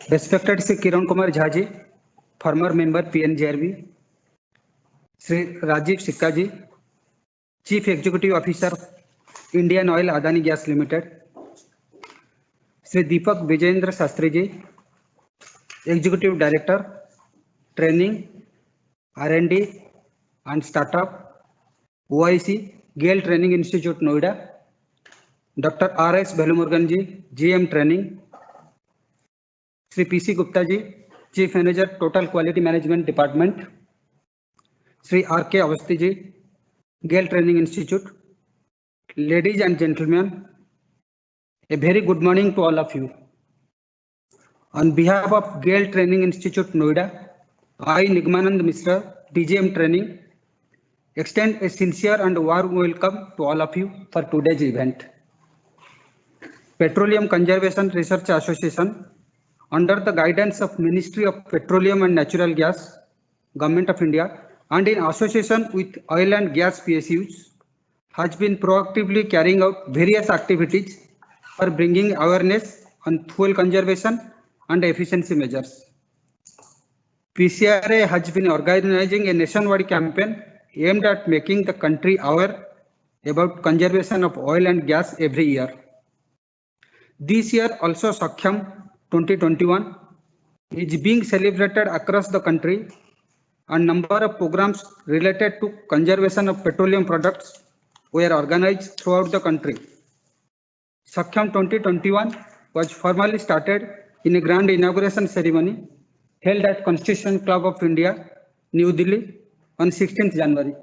Respected Sri Kiran Kumar Jhaji, former member PNGRB, Sri Rajiv Sikkaji, Chief Executive Officer, Indian Oil Adani Gas Limited, Sri Deepak Vijayendra Shastriji, Executive Director, Training, R&D and Startup, OIC, Gale Training Institute, Noida, Dr. R.S. Velumurugan, GM Training, Sri P.C. Gupta ji, Chief Manager, Total Quality Management Department, Sri R.K. Awasthi ji, Gale Training Institute. Ladies and gentlemen, a very good morning to all of you. On behalf of Gale Training Institute, Noida, I, Nigmanand Mishra, DGM Training, extend a sincere and warm welcome to all of you for today's event. Petroleum Conservation Research Association, under the guidance of Ministry of Petroleum and Natural Gas, Government of India, and in association with oil and gas PSUs, has been proactively carrying out various activities for bringing awareness on fuel conservation and efficiency measures. PCRA has been organizing a nationwide campaign aimed at making the country aware about conservation of oil and gas every year. This year also Sakhyam 2021 is being celebrated across the country, and number of programs related to conservation of petroleum products were organized throughout the country. Sakhyam 2021 was formally started in a grand inauguration ceremony held at Constitution Club of India, New Delhi on 16th January.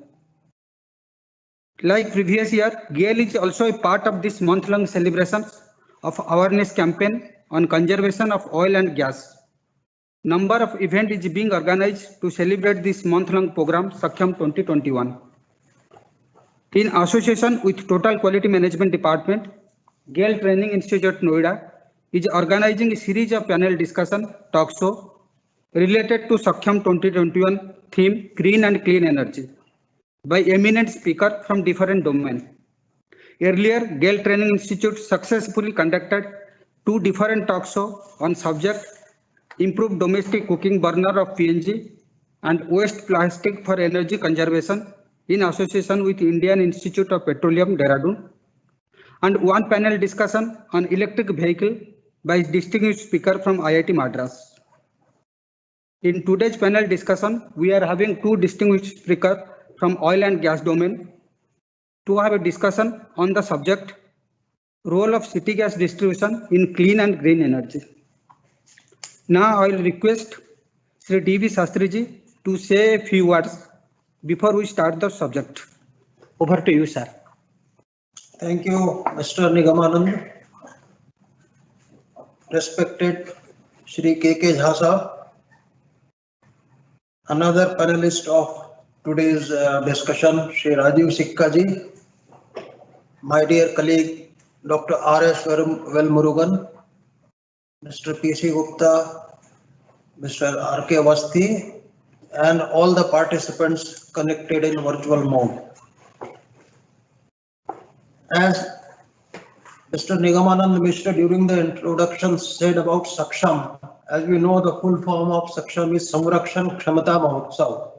Like previous year, GAIL is also a part of this month-long celebrations of awareness campaign on conservation of oil and gas. Number of events is being organized to celebrate this month-long program, Sakhyam 2021. In association with Total Quality Management Department, GAIL Training Institute, Noida, is organizing a series of panel discussion talk show related to Sakhyam 2021 theme Green and Clean Energy by eminent speakers from different domains. Earlier, GAIL Training Institute successfully conducted 2 different talk shows on subject Improved Domestic Cooking Burner of PNG and Waste Plastic for Energy Conservation in association with Indian Institute of Petroleum, Dehradun, and 1 panel discussion on electric vehicle by distinguished speaker from IIT Madras. In today's panel discussion, we are having 2 distinguished speakers from oil and gas domain to have a discussion on the subject role of city gas distribution in clean and green energy. Now I will request Sri D.V. Shastriji to say a few words before we start the subject. Over to you, sir. Thank you, Mr. Nigamanand. Respected Shri K.K. Jha, another panelist of today's discussion, Shri Rajiv Sikkaji, my dear colleague, Dr. R.S. Velumurugan, Mr. P.C. Gupta, Mr. R.K. Awasthi, and all the participants connected in virtual mode. As Mr. Nigamanand Mishra during the introduction said about Sakhyam, as we know, the full form of Sakhyam is Samrakshan Kshamata Mahotsav.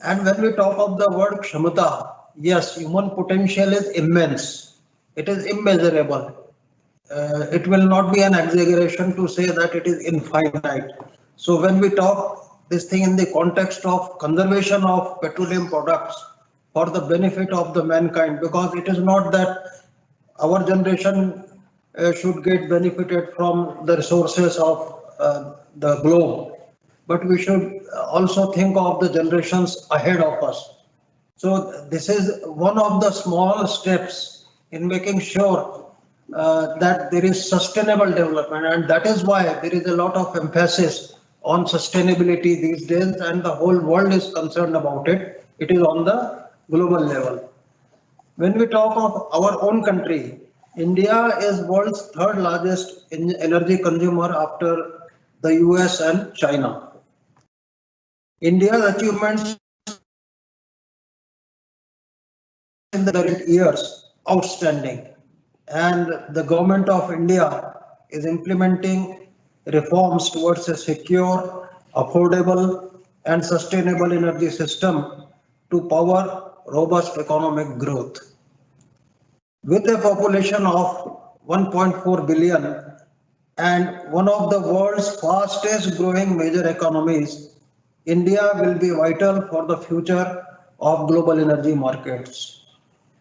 And when we talk of the word Kshamata, yes, human potential is immense. It is immeasurable. It will not be an exaggeration to say that it is infinite. So when we talk this thing in the context of conservation of petroleum products for the benefit of the mankind, because it is not that our generation should get benefited from the resources of the globe, but we should also think of the generations ahead of us. So this is one of the small steps in making sure that there is sustainable development, and that is why there is a lot of emphasis on sustainability these days, and the whole world is concerned about it. It is on the global level. When we talk of our own country, India is world's 3rd largest energy consumer after the US and China. India's achievements in the current years outstanding, and the government of India is implementing reforms towards a secure, affordable, and sustainable energy system to power robust economic growth. With a population of 1.4 billion and one of the world's fastest growing major economies, India will be vital for the future of global energy markets.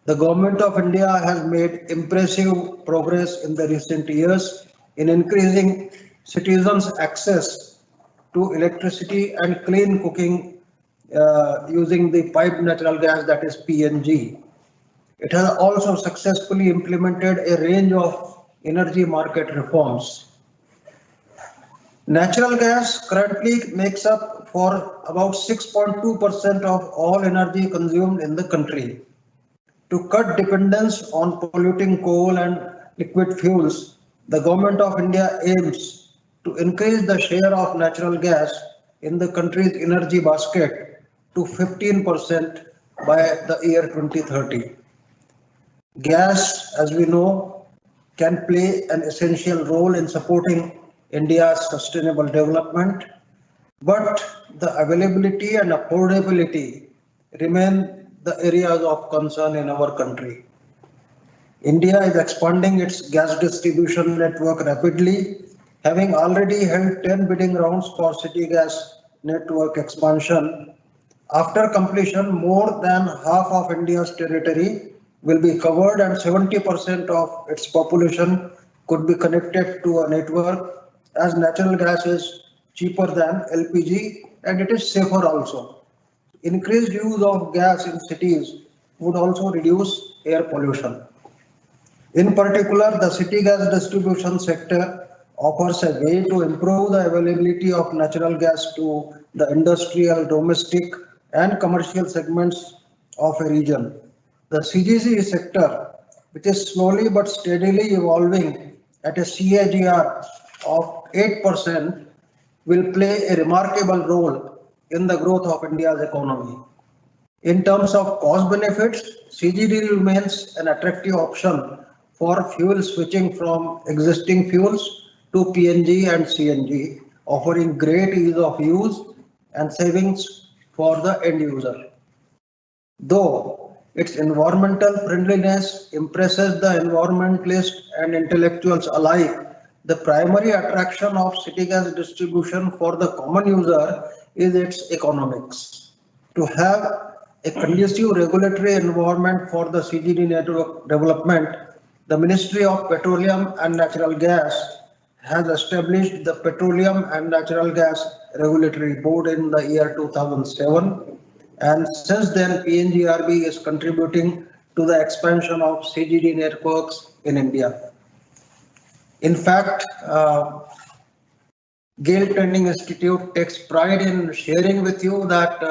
The Government of India has made impressive progress in the recent years in increasing citizens' access to electricity and clean cooking using the piped natural gas, that is PNG. It has also successfully implemented a range of energy market reforms. Natural gas currently makes up for about 6.2% of all energy consumed in the country. To cut dependence on polluting coal and liquid fuels, the Government of India aims to increase the share of natural gas in the country's energy basket to 15% by the year 2030. Gas, as we know, can play an essential role in supporting India's sustainable development, but the availability and affordability remain the areas of concern in our country. India is expanding its gas distribution network rapidly, having already held 10 bidding rounds for city gas network expansion. After completion, more than half of India's territory will be covered and 70% of its population could be connected to a network, as natural gas is cheaper than LPG and it is safer also. Increased use of gas in cities would also reduce air pollution. In particular, the city gas distribution sector offers a way to improve the availability of natural gas to the industrial, domestic, and commercial segments of a region. The CGC sector, which is slowly but steadily evolving at a CAGR of 8%, will play a remarkable role in the growth of India's economy. In terms of cost benefits, CGD remains an attractive option for fuel switching from existing fuels to PNG and CNG, offering great ease of use and savings for the end user. Though its environmental friendliness impresses the environmentalists and intellectuals alike, the primary attraction of city gas distribution for the common user is its economics. To have a conducive regulatory environment for the CGD network development, the Ministry of Petroleum and Natural Gas has established the Petroleum and Natural Gas Regulatory Board in the year 2007, and since then PNGRB is contributing to the expansion of CGD networks in India. In fact, GAIL Training Institute takes pride in sharing with you that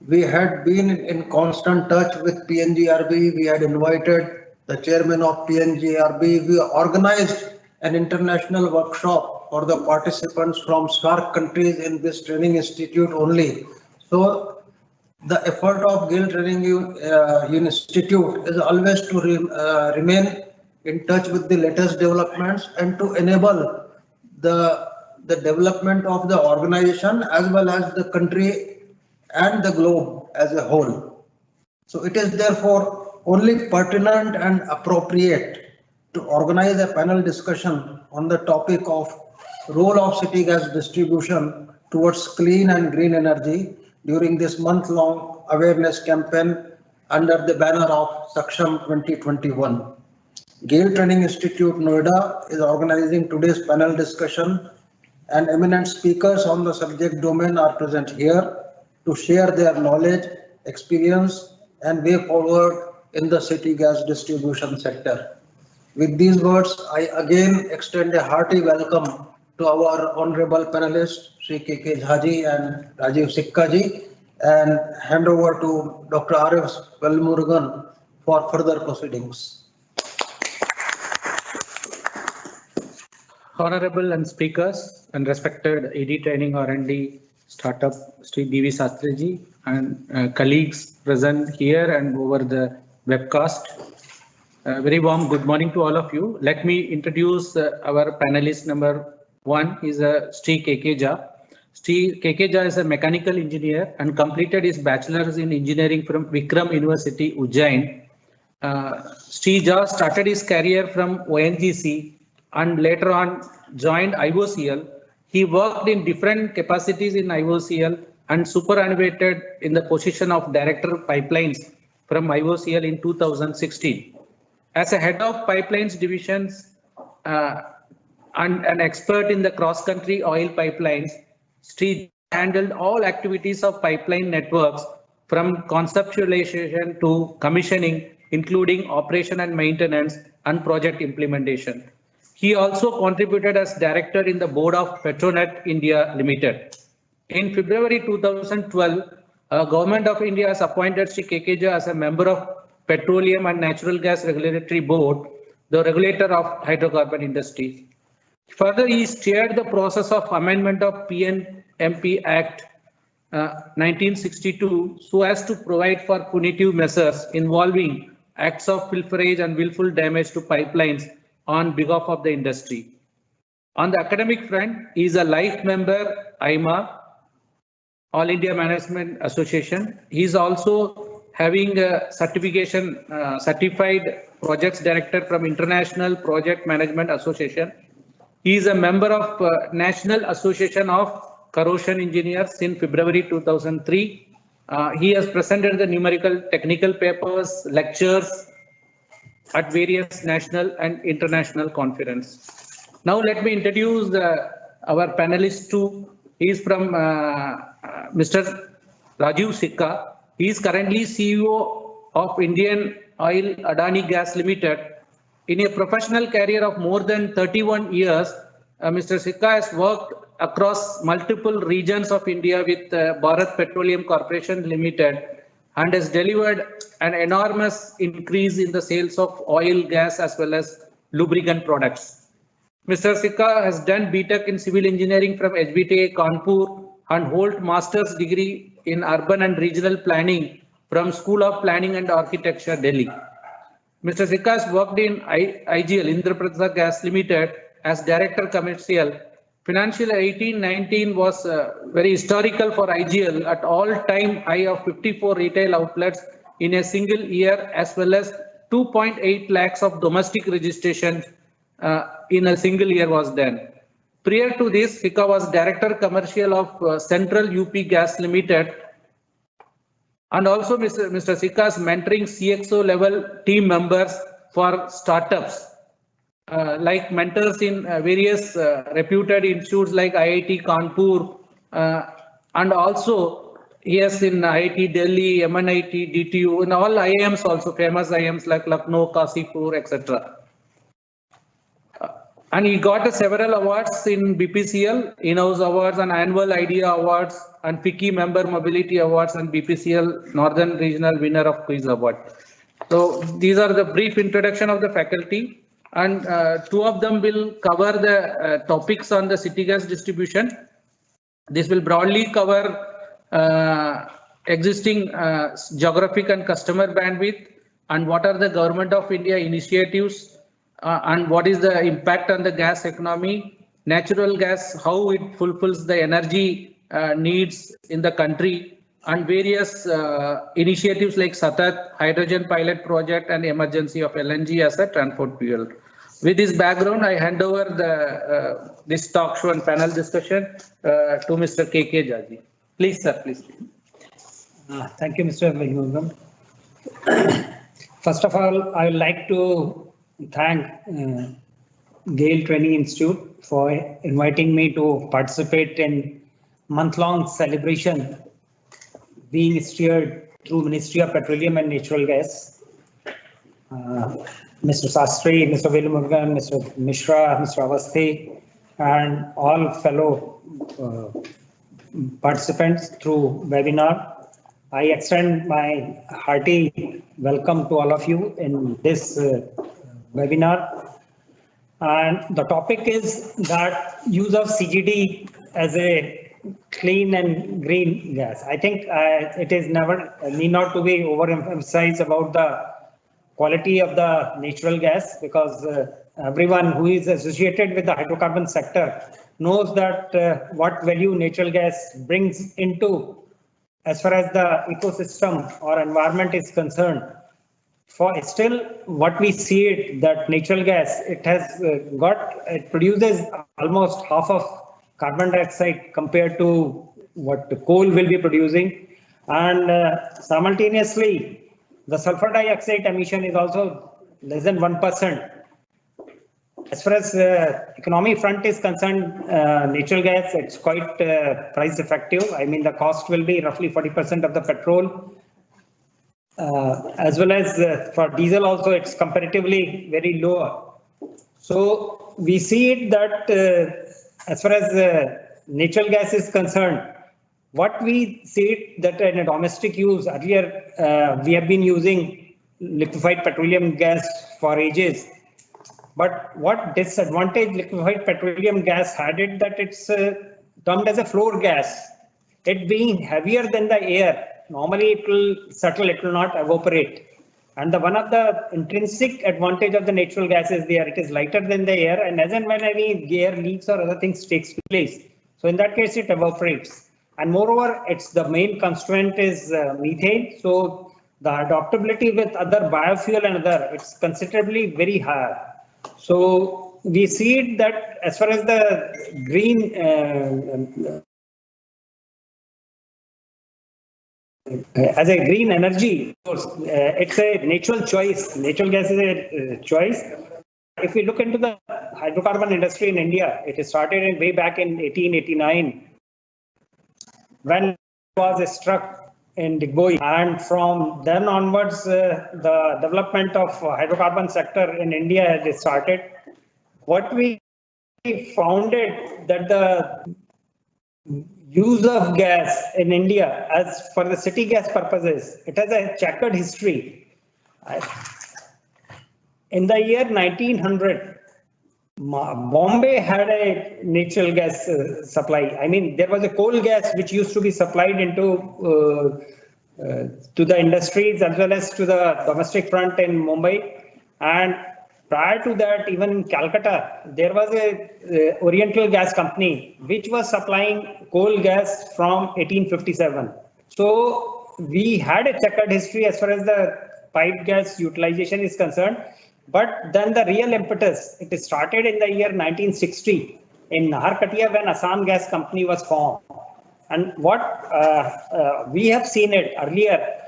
we had been in constant touch with PNGRB. We had invited the chairman of PNGRB. We organized an international workshop for the participants from SAARC countries in this training institute only. So the effort of GAIL Training Institute is always to remain in touch with the latest developments and to enable the development of the organization as well as the country and the globe as a whole. So it is therefore only pertinent and appropriate to organize a panel discussion on the topic of role of city gas distribution towards clean and green energy during this month-long awareness campaign under the banner of Saksham 2021. GAIL Training Institute Noida is organizing today's panel discussion, and eminent speakers on the subject domain are present here to share their knowledge, experience, and way forward in the city gas distribution sector. With these words, I again extend a hearty welcome to our honorable panelists, Sri K.K. Jhaji and Rajiv Sikkaji, and hand over to Dr. Arif Velmurugan for further proceedings. Honorable and speakers and respected AD Training R&D Startup Sri B.V. Sastriji and colleagues present here and over the webcast. Very warm good morning to all of you. Let me introduce our panelist number one is Sri Kekeja. Sri Kekeja is a mechanical engineer and completed his bachelor's in engineering from Vikram University, Ujjain. Sri Ja started his career from ONGC and later on joined IOCL. He worked in different capacities in IOCL and superannuated in the position of Director of Pipelines from IOCL in 2016. As a head of pipelines divisions and an expert in the cross-country oil pipelines, Sri handled all activities of pipeline networks from conceptualization to commissioning, including operation and maintenance and project implementation. He also contributed as director in the board of Petronet India Limited. In February 2012, Government of India has appointed Sri Kekeja as a member of Petroleum and Natural Gas Regulatory Board, the regulator of hydrocarbon industry. Further, he steered the process of amendment of PNMP Act 1962 so as to provide for punitive measures involving acts of pilferage and willful damage to pipelines on behalf of the industry. On the academic front, he is a life member, IMA, All India Management Association. He is also having a certification, certified projects director from International Project Management Association. He is a member of National Association of Corrosion Engineers since February 2003. He has presented the numerical technical papers, lectures at various national and international conferences. Now let me introduce our panelists too. He is from Mr. Rajiv Sikka. He is currently CEO of Indian Oil Adani Gas Limited. In a professional career of more than 31 years, Mr. Sikka has worked across multiple regions of India with Bharat Petroleum Corporation Limited and has delivered an enormous increase in the sales of oil, gas as well as lubricant products. Mr. Sikka has done BTech in Civil Engineering from HBTA Kanpur and holds Master's degree in Urban and Regional Planning from School of Planning and Architecture, Delhi. Mr. Sikka has worked in IGL, Indraprastha Gas Limited, as Director Commercial. Financial 18-19 was very historical for IGL at all-time high of 54 retail outlets in a single year, as well as 2.8 lakhs of domestic registration in a single year was done. Prior to this, Sikka was Director Commercial of Central UP Gas Limited. And also Mr. Sikka is mentoring CXO level team members for startups, like mentors in various reputed institutes like IIT Kanpur, and also yes in IIT Delhi, MNIT, DTU, and all IIMs also, famous IIMs like Lucknow, Kasipur, etc. And he got several awards in BPCL, in-house awards and annual idea awards and FICCI member mobility awards and BPCL Northern Regional winner of quiz award. So these are the brief introduction of the faculty, and two of them will cover the topics on the city gas distribution. This will broadly cover existing geographic and customer bandwidth and what are the Government of India initiatives and what is the impact on the gas economy, natural gas, how it fulfills the energy needs in the country, and various initiatives like Satat, hydrogen pilot project, and emergency of LNG as a transport fuel. With this background, I hand over this talk show and panel discussion to Mr. Kekeja ji. Please, sir, please. Thank you, Mr. Velmurugan. First of all, I would like to thank Gale Training Institute for inviting me to participate in month-long celebration being steered through Ministry of Petroleum and Natural Gas. Mr. Sastry, Mr. Velmurugan, Mr. Mishra, Mr. Avasthi, and all fellow participants through webinar. I extend my hearty welcome to all of you in this webinar. And the topic is that use of CGD as a clean and green gas. I think it is need not to be overemphasized about the quality of the natural gas, because everyone who is associated with the hydrocarbon sector knows that what value natural gas brings into as far as the ecosystem or environment is concerned. For still what we see it that natural gas, it produces almost half of carbon dioxide compared to what the coal will be producing. And simultaneously, the sulfur dioxide emission is also less than 1%. As far as economy front is concerned, natural gas, it's quite price effective. I mean, the cost will be roughly 40% of the petrol. As well as for diesel also, it's comparatively very lower. So we see it that as far as natural gas is concerned, what we see it that in a domestic use, earlier we have been using liquefied petroleum gas for ages. But what disadvantage liquefied petroleum gas had it that it's termed as a floor gas. It being heavier than the air, normally it will settle, it will not evaporate. And one of the intrinsic advantage of the natural gas is there, it is lighter than the air, and as and when any air leaks or other things takes place, so in that case it evaporates. And moreover, it's the main constraint is methane. So the adaptability with other biofuel and other, it's considerably very high. So we see it that as far as the green as a green energy, it's a natural choice. Natural gas is a choice. If we look into the hydrocarbon industry in India, it started way back in 1889 when it was struck in Digboi, and from then onwards, the development of hydrocarbon sector in India has started. What we found it that the use of gas in India as for the city gas purposes, it has a checkered history. In the year 1900, Bombay had a natural gas supply. I mean, there was a coal gas which used to be supplied into to the industries as well as to the domestic front in Mumbai. And prior to that, even in Calcutta, there was a Oriental Gas Company which was supplying coal gas from 1857. So we had a checkered history as far as the pipe gas utilization is concerned. But then the real impetus, it started in the year 1960 in Naharkatia when Assam Gas Company was formed. And what we have seen it earlier,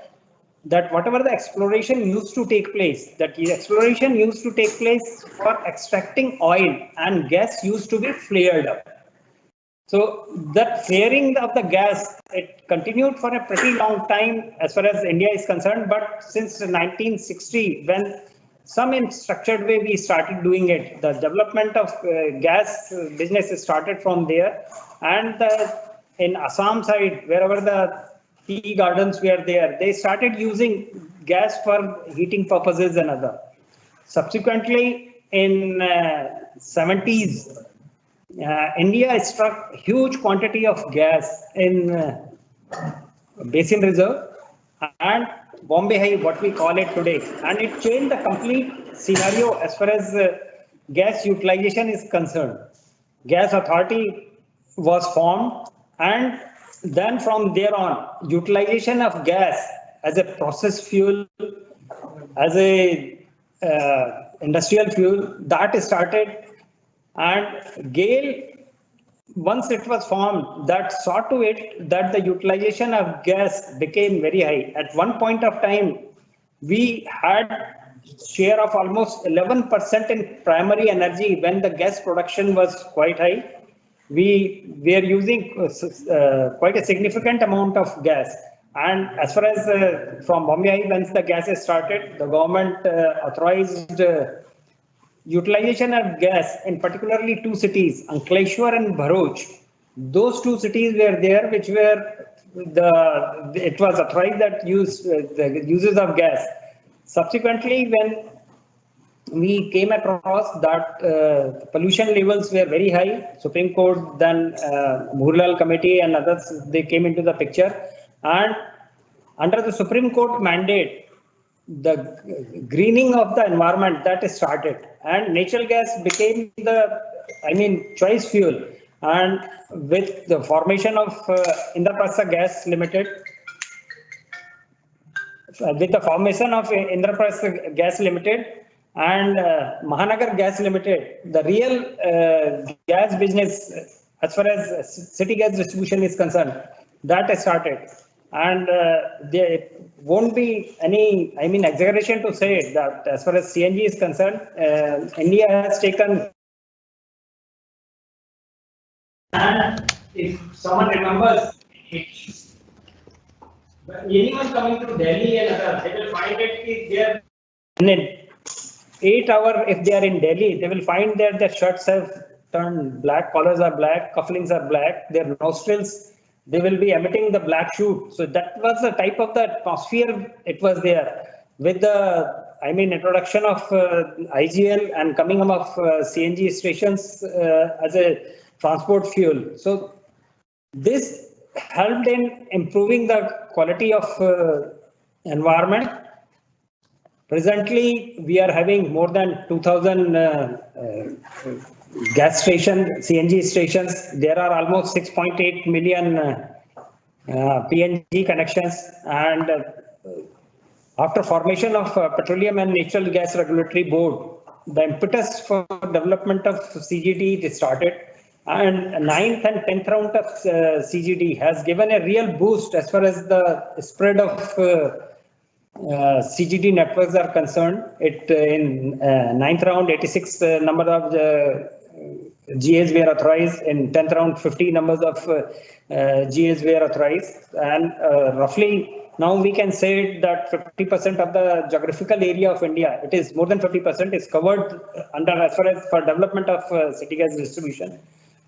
that whatever the exploration used to take place, that the exploration used to take place for extracting oil, and gas used to be flared up. So that flaring of the gas, it continued for a pretty long time as far as India is concerned. But since 1960, when some in structured way we started doing it, the development of gas business started from there. And in Assam side, wherever the tea gardens were there, they started using gas for heating purposes and other. Subsequently, in 70s, India struck huge quantity of gas in Basin Reserve and Bombay High, what we call it today, and it changed the complete scenario as far as gas utilization is concerned. Gas Authority was formed, and then from there on, utilization of gas as a process fuel, as a industrial fuel, that started. And GAIL, once it was formed, that saw to it that the utilization of gas became very high. At one point of time, we had share of almost 11% in primary energy when the gas production was quite high. We were using quite a significant amount of gas. And as far as from Bombay, once the gas is started, the government authorized utilization of gas in particularly two cities, Ankleshwar and Bharuch. Those two cities were there, which were it was authorized that the uses of gas. Subsequently, when we came across that pollution levels were very high, Supreme Court, then Moorlal Committee and others, they came into the picture. And under the Supreme Court mandate, the greening of the environment that started, and natural gas became the, choice fuel. And with the formation of Indraprastha Gas Limited, Gas Limited and Mahanagar Gas Limited, the real gas business, as far as city gas distribution is concerned, that started. And there won't be any, exaggeration to say that as far as CNG is concerned, India has taken. And if someone remembers it, anyone coming to Delhi and others, they will find it there. In 8 hours, if they are in Delhi, they will find that their shirts have turned black, collars are black, cufflinks are black, their nostrils, they will be emitting the black shoot. So that was the type of the atmosphere it was there. With the, introduction of IGL and coming up of CNG stations as a transport fuel. So this helped in improving the quality of environment. Presently, we are having more than 2000 gas stations, CNG stations. There are almost 6.8 million PNG connections. And after formation of Petroleum and Natural Gas Regulatory Board, the impetus for development of CGD started. And 9th and 10th round of CGD has given a real boost as far as the spread of CGD networks are concerned. It in 9th round, 86 number of GAs were authorized. In 10th round, 50 numbers of GAs were authorized. And roughly now we can say that 50% of the geographical area of India, it is more than 50%, is covered under as far as for development of city gas distribution.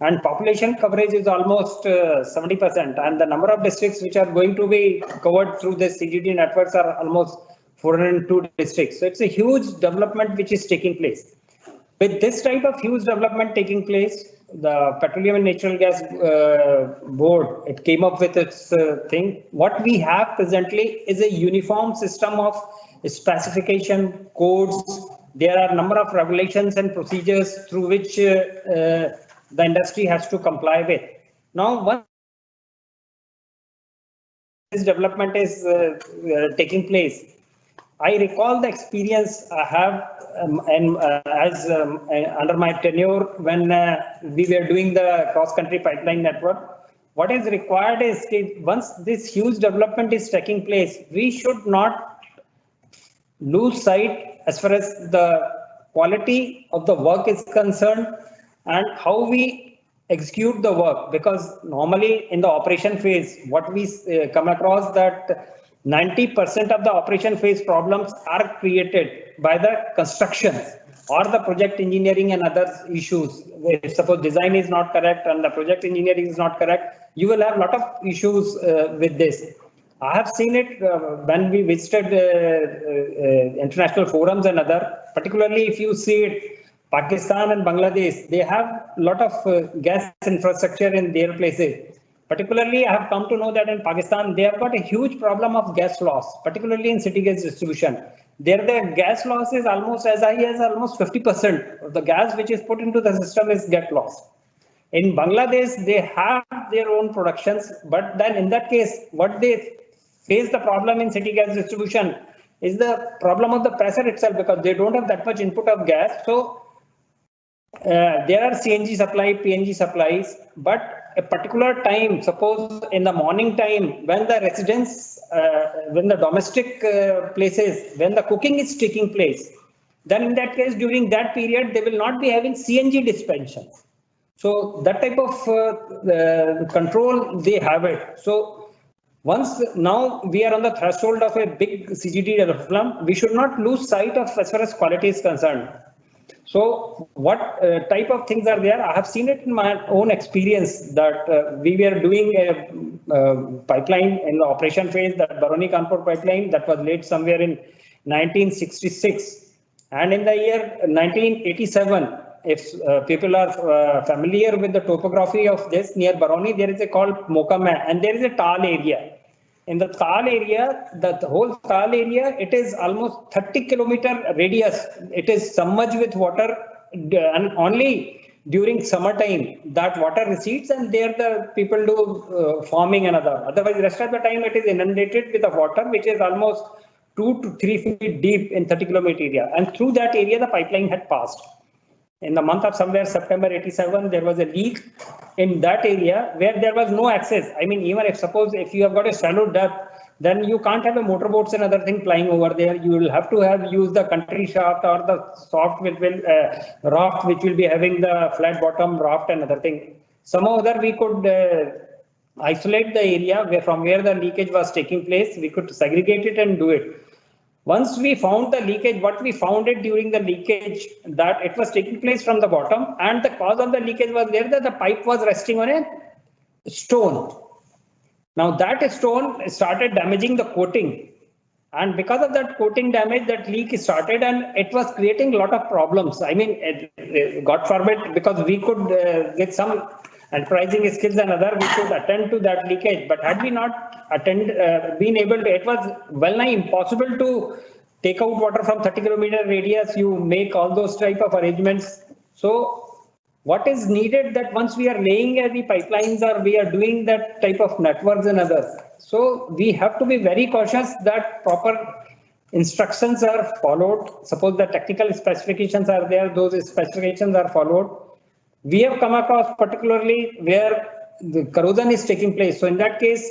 And population coverage is almost 70%, and the number of districts which are going to be covered through the CGD networks are almost 402 districts. So it's a huge development which is taking place. With this type of huge development taking place, the Petroleum and Natural Gas Board, it came up with its thing. What we have presently is a uniform system of specification, codes. There are a number of regulations and procedures through which the industry has to comply with. Now, once this development is taking place, I recall the experience I have under my tenure when we were doing the cross-country pipeline network. What is required is once this huge development is taking place, we should not lose sight as far as the quality of the work is concerned and how we execute the work, because normally in the operation phase, what we come across that 90% of the operation phase problems are created by the construction or the project engineering and other issues. If suppose design is not correct and the project engineering is not correct, you will have a lot of issues with this. I have seen it when we visited international forums and other, particularly if you see it, Pakistan and Bangladesh, they have a lot of gas infrastructure in their places. Particularly, I have come to know that in Pakistan, they have got a huge problem of gas loss, particularly in city gas distribution. There, the gas loss is almost as high as almost 50% of the gas which is put into the system is get lost. In Bangladesh, they have their own productions, but then in that case, what they face the problem in city gas distribution is the problem of the pressure itself, because they don't have that much input of gas. So there are CNG supply, PNG supplies, but a particular time, suppose in the morning time, when the residents, when the domestic places, when the cooking is taking place, then in that case, during that period, they will not be having CNG dispensions. So that type of control, they have it. So once now we are on the threshold of a big CGD development, we should not lose sight of as far as quality is concerned. So what type of things are there? I have seen it in my own experience that we were doing a pipeline in the operation phase, that Barauni-Kanpur pipeline that was laid somewhere in 1966. And in the year 1987, if people are familiar with the topography of this, near Barauni, there is a called Mokama, and there is a tall area. in the Tal area, the whole Tal area, it is almost 30-kilometer radius. It is submerged with water, and only during summertime that water recedes, and there the people do farming and other. Otherwise, rest of the time it is inundated with the water, which is almost 2 to 3 feet deep in 30-kilometer area. And through that area, the pipeline had passed. In the month of somewhere September 87, there was a leak in that area where there was no access. I mean, even if suppose if you have got a shallow depth, then you can't have a motorboats and other thing flying over there. You will have to have used the country shaft or the soft which will raft, which will be having the flat bottom raft and other thing. Somehow other we could isolate the area from where the leakage was taking place. We could segregate it and do it. Once we found the leakage, what we found it during the leakage, that it was taking place from the bottom, and the cause of the leakage was there that the pipe was resting on a stone. Now that stone started damaging the coating, and because of that coating damage, that leak started, and it was creating a lot of problems. I mean, God forbid, because we could with some enterprising skills and other, we could attend to that leakage. But had we not been able to, it was well nigh impossible to take out water from 30-kilometer radius. You make all those type of arrangements. So what is needed that once we are laying the pipelines or we are doing that type of networks and others, so we have to be very cautious that proper instructions are followed. Suppose the technical specifications are there, those specifications are followed. We have come across particularly where the corrosion is taking place. So in that case,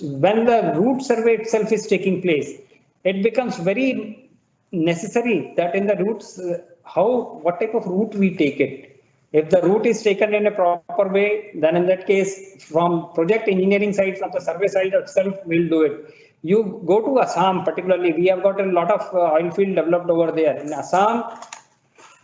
when the route survey itself is taking place, it becomes very necessary that in the routes, what type of route we take it. If the route is taken in a proper way, then in that case, from project engineering side, from the survey side itself, we'll do it. You go to Assam, particularly, we have got a lot of oil field developed over there. In Assam,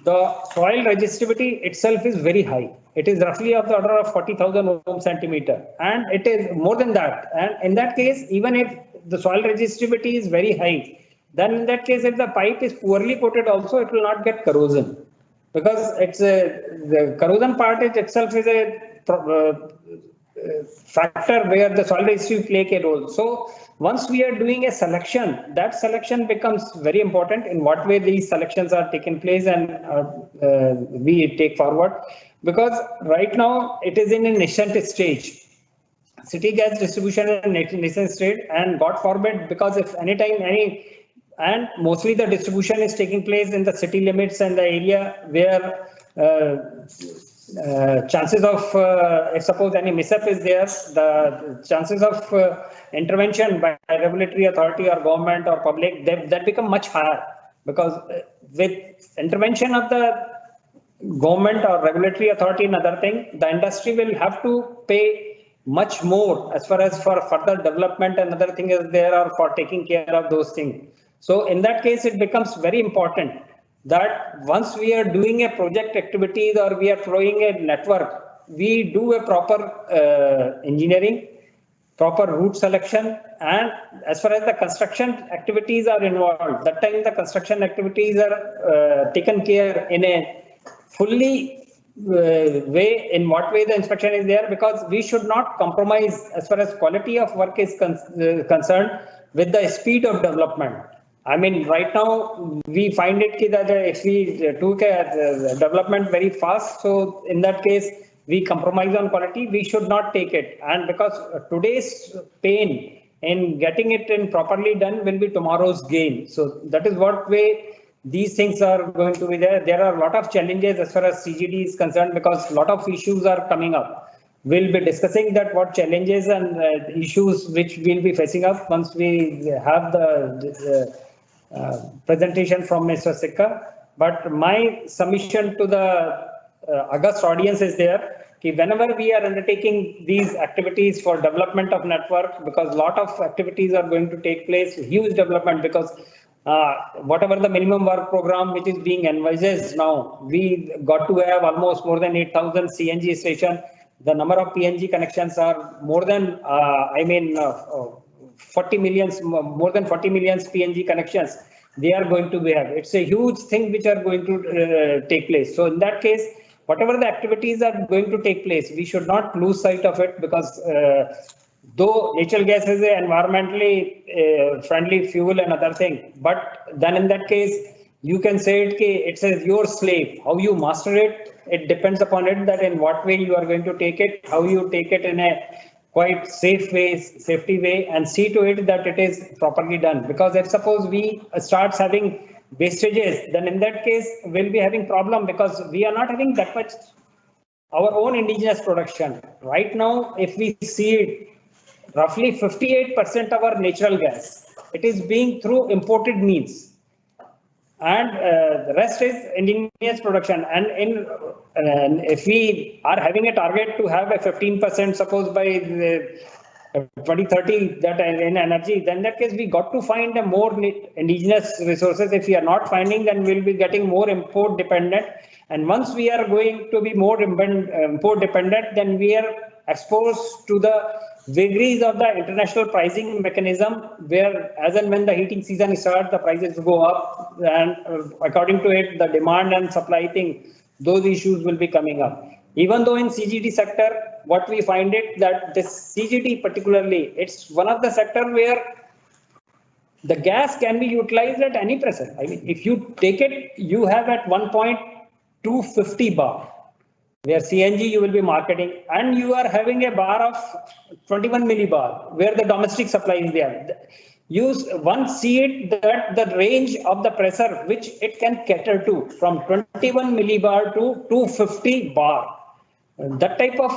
the soil resistivity itself is very high. It is roughly of the order of 40,000 ohm centimeter, and it is more than that. And in that case, even if the soil resistivity is very high, then in that case, if the pipe is poorly coated also, it will not get corrosion, because it's the corrosion part itself is a factor where the soil resistivity play a role. So once we are doing a selection, that selection becomes very important in what way these selections are taking place and we take forward. Because right now it is in a nascent stage. City gas distribution in nascent stage, and God forbid, because if and mostly the distribution is taking place in the city limits and the area where chances of, if suppose any mishap is there, the chances of intervention by regulatory authority or government or public, that become much higher, because with intervention of the government or regulatory authority and other thing, the industry will have to pay much more as far as for further development and other thing is there, or for taking care of those things. So in that case, it becomes very important that once we are doing a project activities or we are throwing a network, we do a proper engineering, proper route selection, and as far as the construction activities are involved, that time the construction activities are taken care in a fully way, in what way the inspection is there, because we should not compromise as far as quality of work is concerned with the speed of development. I mean, right now we find it that if we do development very fast, so in that case we compromise on quality. We should not take it, and because today's pain in getting it in properly done will be tomorrow's gain. So that is what way these things are going to be there. There are a lot of challenges as far as CGD is concerned, because a lot of issues are coming up. We'll be discussing that what challenges and issues which we'll be facing up once we have the presentation from Mr. Sikka. But my submission to the August audience is there, whenever we are undertaking these activities for development of network, because a lot of activities are going to take place, huge development, because whatever the minimum work program which is being envisaged now, we got to have almost more than 8,000 CNG station. The number of PNG connections are more than, 40 millions, more than 40 millions PNG connections they are going to have. It's a huge thing which are going to take place. So in that case, whatever the activities are going to take place, we should not lose sight of it, because though natural gas is an environmentally friendly fuel and other thing, but then in that case, you can say it's your slave. How you master it, it depends upon it that in what way you are going to take it, how you take it in a quite safety way, and see to it that it is properly done. Because if suppose we starts having wastages, then in that case we'll be having problem because we are not having that much our own indigenous production. Right now, if we see it, roughly 58% of our natural gas, it is being through imported means. And the rest is indigenous production. And if we are having a target to have a 15%, suppose by 2030 that in energy, then in that case we got to find a more indigenous resources. If we are not finding, then we'll be getting more import dependent. And once we are going to be more import dependent, then we are exposed to the vagaries of the international pricing mechanism, where as and when the heating season starts, the prices go up, and according to it, the demand and supply thing, those issues will be coming up. Even though in CGD sector, what we find it that this CGD particularly, it's one of the sector where the gas can be utilized at any pressure. I mean, if you take it, you have at 1.250 bar, where CNG you will be marketing, and you are having a bar of 21 millibar, where the domestic supply is there. One see it that the range of the pressure which it can cater to from 21 millibar to 250 bar. That type of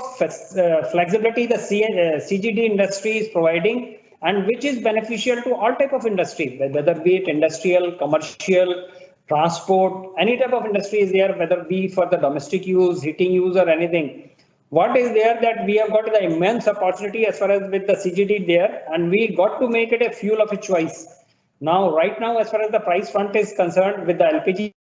flexibility the CGD industry is providing, and which is beneficial to all type of industry, whether be it industrial, commercial, transport, any type of industry is there, whether be for the domestic use, heating use or anything. What is there that we have got the immense opportunity as far as with the CGD there, and we got to make it a fuel of a choice. Now, right now, as far as the price front is concerned, with the LPG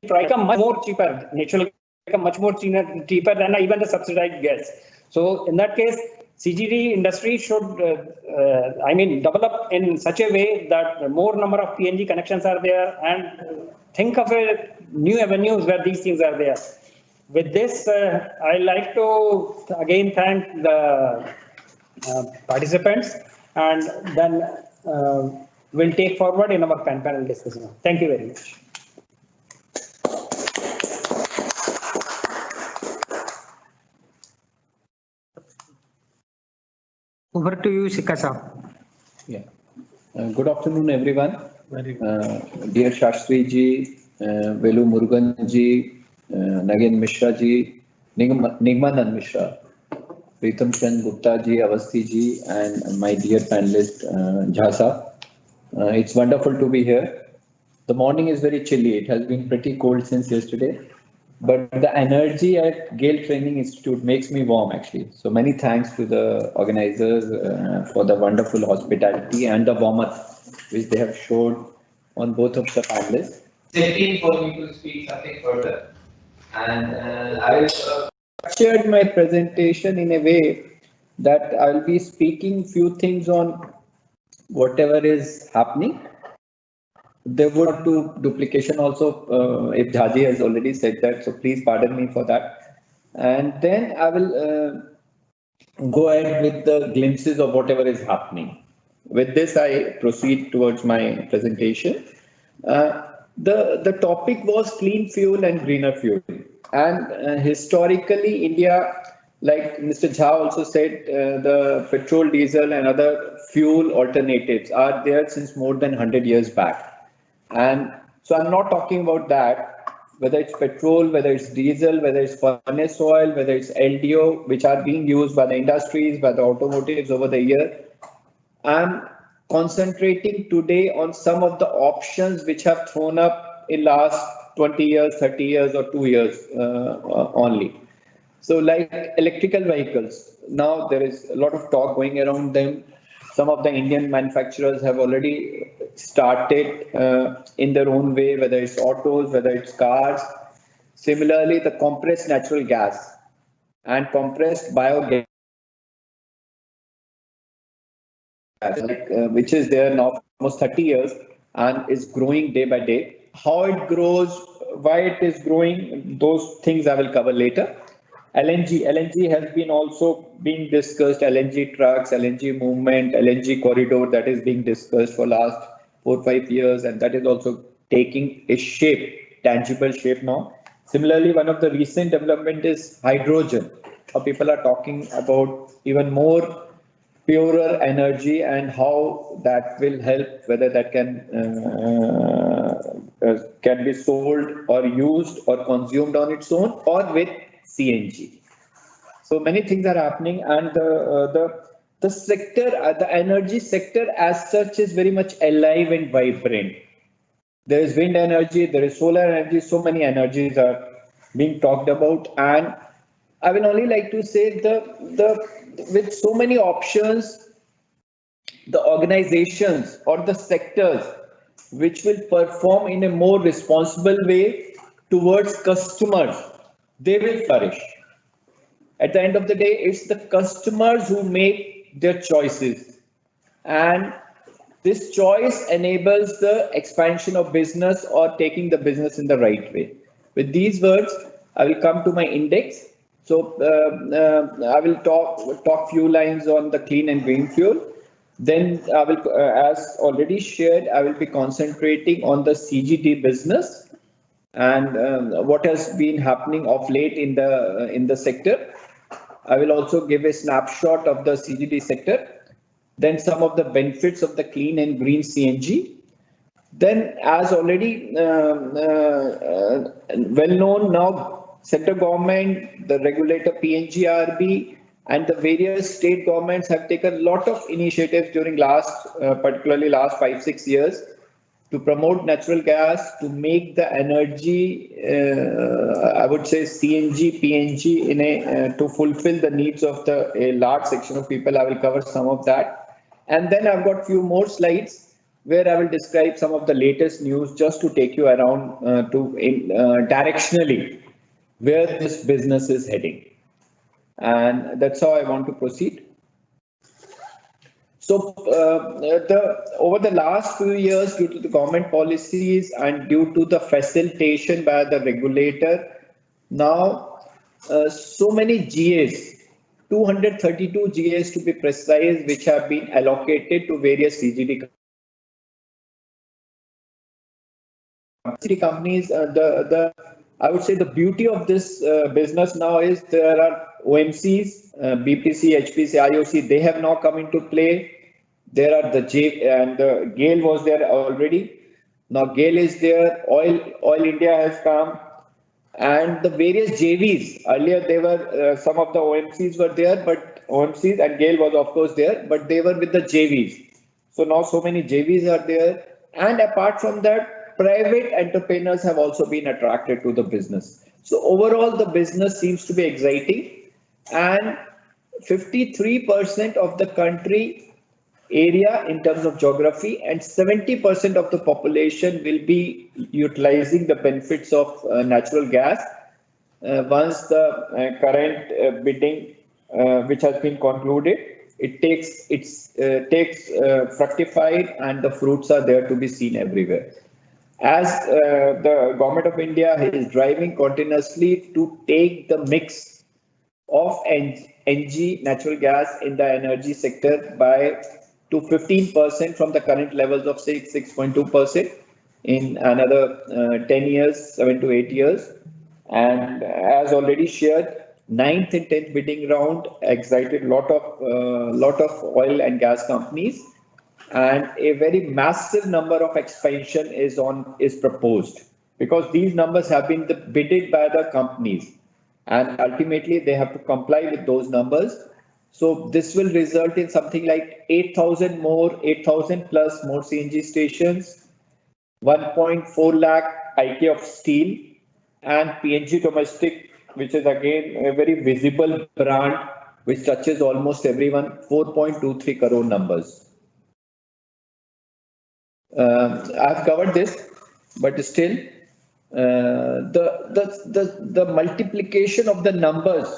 price become much more cheaper, natural become much more cheaper than even the subsidized gas. So in that case, CGD industry should, develop in such a way that more number of PNG connections are there, and think of a new avenues where these things are there. With this, I like to again thank the participants, and then we'll take forward in our panel discussion. Thank you very much. Over to you, Sikasa. Yeah. Good afternoon, everyone. Dear Shastri ji, Velu Murugan ji, Nagin Mishra ji, Nigmanand Mishra, Pritam Chand Gupta ji, Avasthi ji, and my dear panelist, Jhasa. It's wonderful to be here. The morning is very chilly. It has been pretty cold since yesterday. But the energy at Gale Training Institute makes me warm, actually. So many thanks to the organizers for the wonderful hospitality and the warmth which they have showed on both of the panelists. It's for me to speak something further. And I will shared my presentation in a way that I will be speaking few things on whatever is happening. There would do duplication also, if Jhaji has already said that, so please pardon me for that. And then I will go ahead with the glimpses of whatever is happening. With this, I proceed towards my presentation. The topic was clean fuel and greener fuel. And historically, India, like Mr. Jha also said, the petrol, diesel and other fuel alternatives are there since more than 100 years back. And so I'm not talking about that, whether it's petrol, whether it's diesel, whether it's furnace oil, whether it's LDO, which are being used by the industries, by the automotives over the year. I'm concentrating today on some of the options which have thrown up in last 20 years, 30 years or 2 years only. So like electrical vehicles, now there is a lot of talk going around them. Some of the Indian manufacturers have already started in their own way, whether it's autos, whether it's cars. Similarly, the compressed natural gas and compressed biogas, which is there now almost 30 years and is growing day by day. How it grows, why it is growing, those things I will cover later. LNG has been also being discussed, LNG trucks, LNG movement, LNG corridor that is being discussed for last 4-5 years, and that is also taking a shape, tangible shape now. Similarly, one of the recent development is hydrogen. How people are talking about even more purer energy and how that will help, whether that can be sold or used or consumed on its own or with CNG. So many things are happening, and the sector, the energy sector as such is very much alive and vibrant. There is wind energy, there is solar energy, so many energies are being talked about, and I will only like to say the with so many options, the organizations or the sectors which will perform in a more responsible way towards customers, they will flourish. At the end of the day, it's the customers who make their choices, and this choice enables the expansion of business or taking the business in the right way. With these words, I will come to my index. So I will talk few lines on the clean and green fuel. Then I will, as already shared, I will be concentrating on the CGD business and what has been happening of late in the sector. I will also give a snapshot of the CGD sector, then some of the benefits of the clean and green CNG. Then, as already well known now, central government, the regulator PNGRB, and the various state governments have taken a lot of initiatives during particularly last 5-6 years to promote natural gas, to make the energy, I would say CNG, PNG to fulfill the needs of a large section of people. I will cover some of that. And then I've got few more slides where I will describe some of the latest news just to take you around directionally where this business is heading. And that's how I want to proceed. So over the last few years, due to the government policies and due to the facilitation by the regulator, now so many GAs, 232 GAs to be precise, which have been allocated to various CGD companies. I would say the beauty of this business now is there are OMCs, BPC, HPC, IOC, they have now come into play. There are the GAIL was there already. Now GAIL is there, Oil India has come, and the various JVs. Earlier they were, some of the OMCs were there, but OMCs and GAIL was of course there, but they were with the JVs. So now so many JVs are there. And apart from that, private entrepreneurs have also been attracted to the business. So overall, the business seems to be exciting, and 53% of the country area in terms of geography and 70% of the population will be utilizing the benefits of natural gas once the current bidding which has been concluded, it takes fructified, and the fruits are there to be seen everywhere. As the government of India is driving continuously to take the mix of NG, natural gas, in the energy sector to 15% from the current levels of 6.2% in another 10 years, 7 to 8 years. And as already shared, 9th and 10th bidding round excited lot of oil and gas companies, and a very massive number of expansion is proposed, because these numbers have been bidded by the companies, and ultimately they have to comply with those numbers. So this will result in something like 8,000 plus more CNG stations, 1.4 lakh IK of steel, and PNG domestic, which is again a very visible brand which touches almost everyone, 4.23 crore numbers. I've covered this, but still the multiplication of the numbers,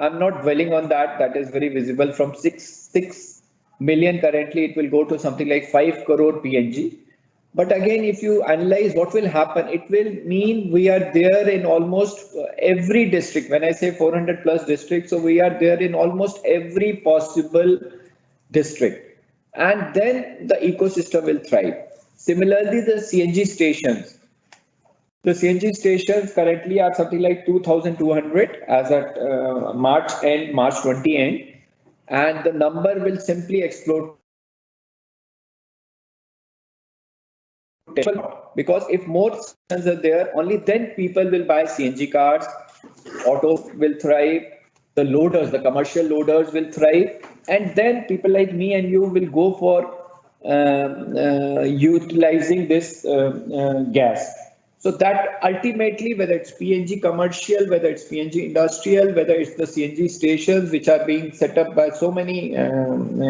I'm not dwelling on that. That is very visible. From 6 million currently, it will go to something like 5 crore PNG. But again, if you analyze what will happen, it will mean we are there in almost every district. When I say 400 plus districts, so we are there in almost every possible district, and then the ecosystem will thrive. Similarly, the CNG stations. The CNG stations currently are something like 2,200 as at March end, March 20 end, and the number will simply explode. Because if more stations are there, only then people will buy CNG cars, auto will thrive, the loaders, the commercial loaders will thrive, and then people like me and you will go for utilizing this gas. So that ultimately, whether it's PNG commercial, whether it's PNG industrial, whether it's the CNG stations which are being set up by so many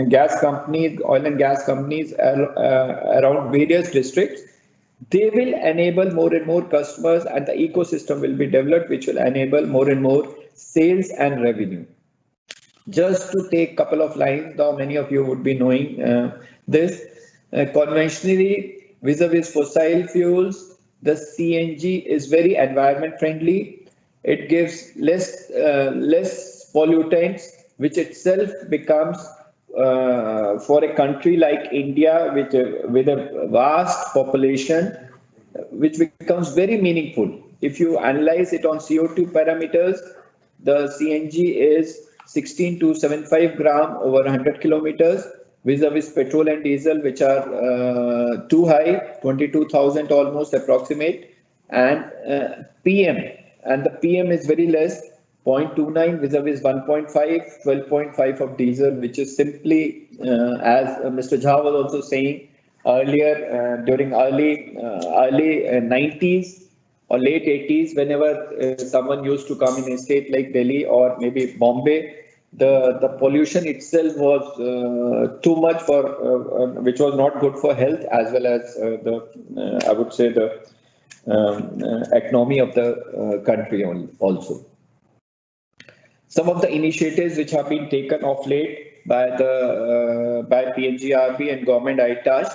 gas companies, oil and gas companies around various districts, they will enable more and more customers, and the ecosystem will be developed, which will enable more and more sales and revenue. Just to take a couple of lines, now many of you would be knowing this. Conventionally, vis-a-vis fossil fuels, the CNG is very environment friendly. It gives less pollutants, which itself becomes for a country like India with a vast population, which becomes very meaningful. If you analyze it on CO2 parameters, the CNG is 16 to 75 gram over 100 kilometers, vis-a-vis petrol and diesel, which are too high, 22,000 almost approximate, and PM, and the PM is very less, 0.29 vis-a-vis 1.5, 12.5 of diesel, which is simply, as Mr. Jha was also saying earlier, during early 90s or late 80s, whenever someone used to come in a state like Delhi or maybe Bombay, the pollution itself was too much for, which was not good for health, as well as I would say the economy of the country also. Some of the initiatives which have been taken of late by PNGRB and government ITAS,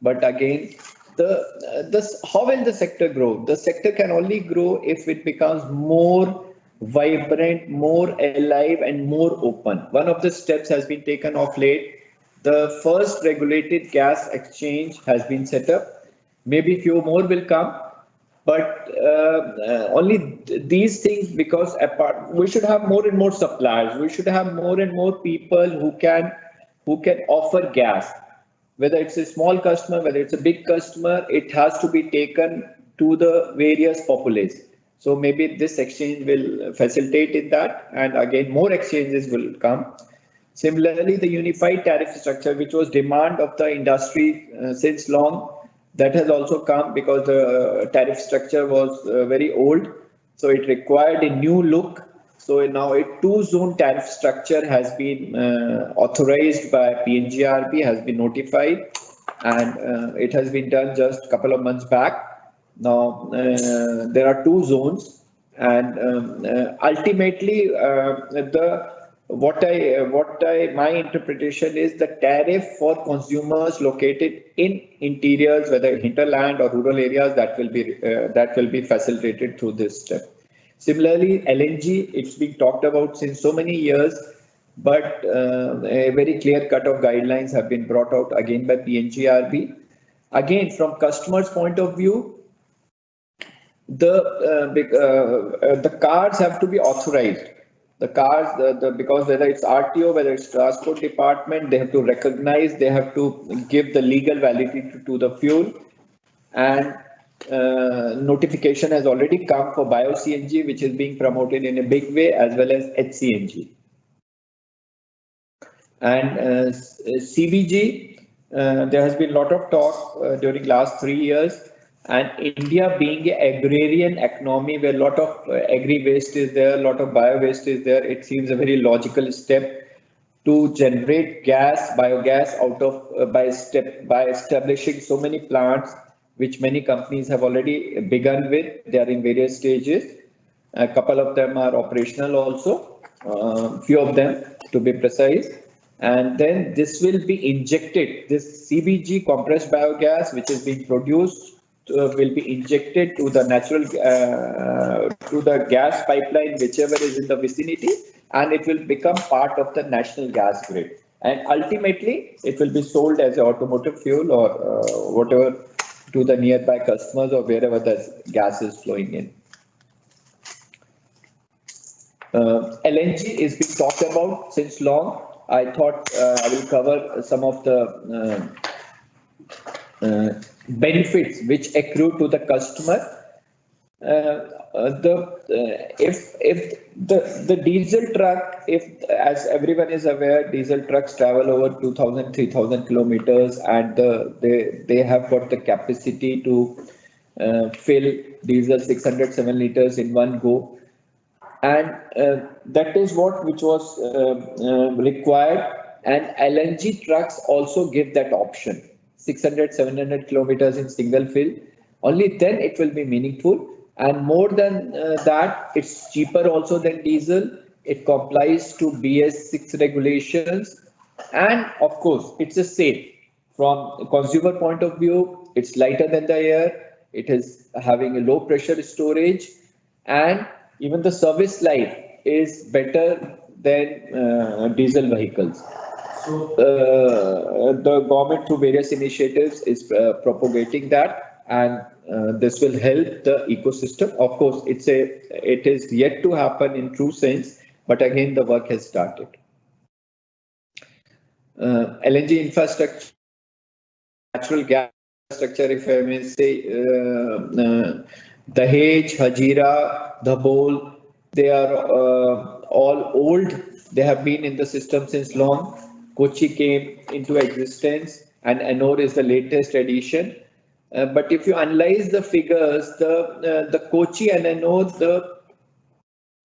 but again, how will the sector grow? The sector can only grow if it becomes more vibrant, more alive, and more open. One of the steps has been taken of late. The first regulated gas exchange has been set up. Maybe few more will come, but only these things, because apart, we should have more and more suppliers. We should have more and more people who can offer gas. Whether it's a small customer, whether it's a big customer, it has to be taken to the various populace. So maybe this exchange will facilitate in that, and again more exchanges will come. Similarly, the unified tariff structure, which was demand of the industry since long, that has also come because the tariff structure was very old. So it required a new look. So now a two-zone tariff structure has been authorized by PNGRB, has been notified, and it has been done just a couple of months back. Now there are two zones, and ultimately my interpretation is the tariff for consumers located in interiors, whether hinterland or rural areas, that will be facilitated through this step. Similarly, LNG, it's been talked about since so many years, but a very clear cut of guidelines have been brought out again by PNGRB. Again, from customers' point of view, the cars have to be authorized. The cars, because whether it's RTO, whether it's transport department, they have to recognize, they have to give the legal validity to the fuel, and notification has already come for bio CNG, which is being promoted in a big way, as well as HCNG. And CBG, there has been a lot of talk during last 3 years. And India being an agrarian economy where a lot of agri waste is there, a lot of bio waste is there, it seems a very logical step to generate gas, biogas out of by establishing so many plants, which many companies have already begun with. They are in various stages. A couple of them are operational also, few of them to be precise. And then this will be injected, this CBG compressed biogas, which is being produced will be injected to the to the gas pipeline, whichever is in the vicinity, and it will become part of the national gas grid. And ultimately, it will be sold as automotive fuel or whatever to the nearby customers or wherever the gas is flowing in. LNG is being talked about since long. I thought I will cover some of the benefits which accrue to the customer. If the diesel truck, if as everyone is aware, diesel trucks travel over 2,000, 3,000 kilometers, and they have got the capacity to fill diesel 600, 7 liters in one go. And that is which was required, and LNG trucks also give that option, 600, 700 kilometers in single fill. Only then it will be meaningful, and more than that, it's cheaper also than diesel. It complies to BS6 regulations, and of course it's a safe from a consumer point of view. It's lighter than the air, it is having a low pressure storage, and even the service life is better than diesel vehicles. So the government through various initiatives is propagating that, and this will help the ecosystem. Of course, it is yet to happen in true sense, but again the work has started. LNG infrastructure, natural gas infrastructure, if I may say, Dahej, Hazira, Dabhol, they are all old. They have been in the system since long. Kochi came into existence, and Ennore is the latest addition. But if you analyze the figures, the Kochi and Ennore,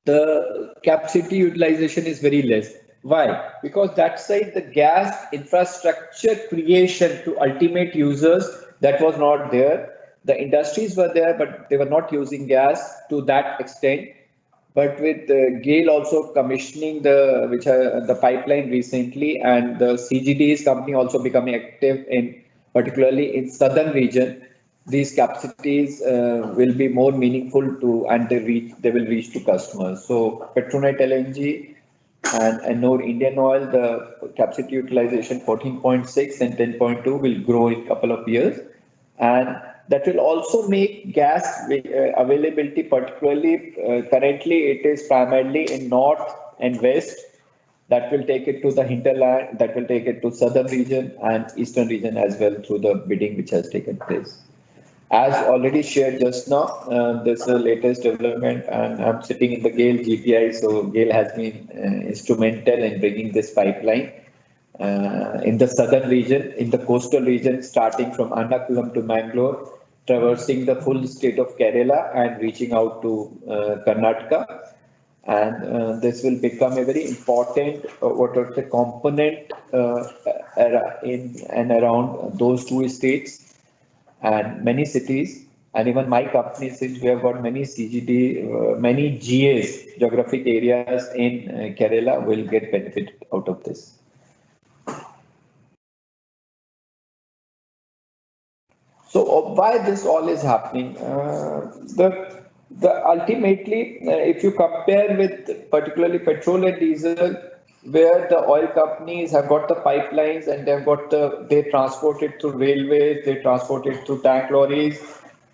the capacity utilization is very less. Why? Because that side, the gas infrastructure creation to ultimate users, that was not there. The industries were there, but they were not using gas to that extent. But with GAIL also commissioning the pipeline recently, and the CGD's company also becoming active in particularly in southern region, these capacities will be more meaningful to, and they will reach to customers. So Petronet LNG and Ennore Indian Oil, the capacity utilization 14.6 and 10.2 will grow in a couple of years, and that will also make gas availability, particularly currently it is primarily in north and west. That will take it to the hinterland, that will take it to southern region and eastern region as well through the bidding which has taken place. As already shared just now, this is the latest development, and I'm sitting in the GAIL GPI, so GAIL has been instrumental in bringing this pipeline in the southern region, in the coastal region, starting from Ernakulam to Mangalore, traversing the full state of Kerala and reaching out to Karnataka. And this will become a very important component in and around those two states and many cities. And even my company, since we have got many CGD, many GAs, geographic areas in Kerala, will get benefit out of this. So why this all is happening? Ultimately, if you compare with particularly petrol and diesel, where the oil companies have got the pipelines and they transport it through railways, they transport it through tank lorries,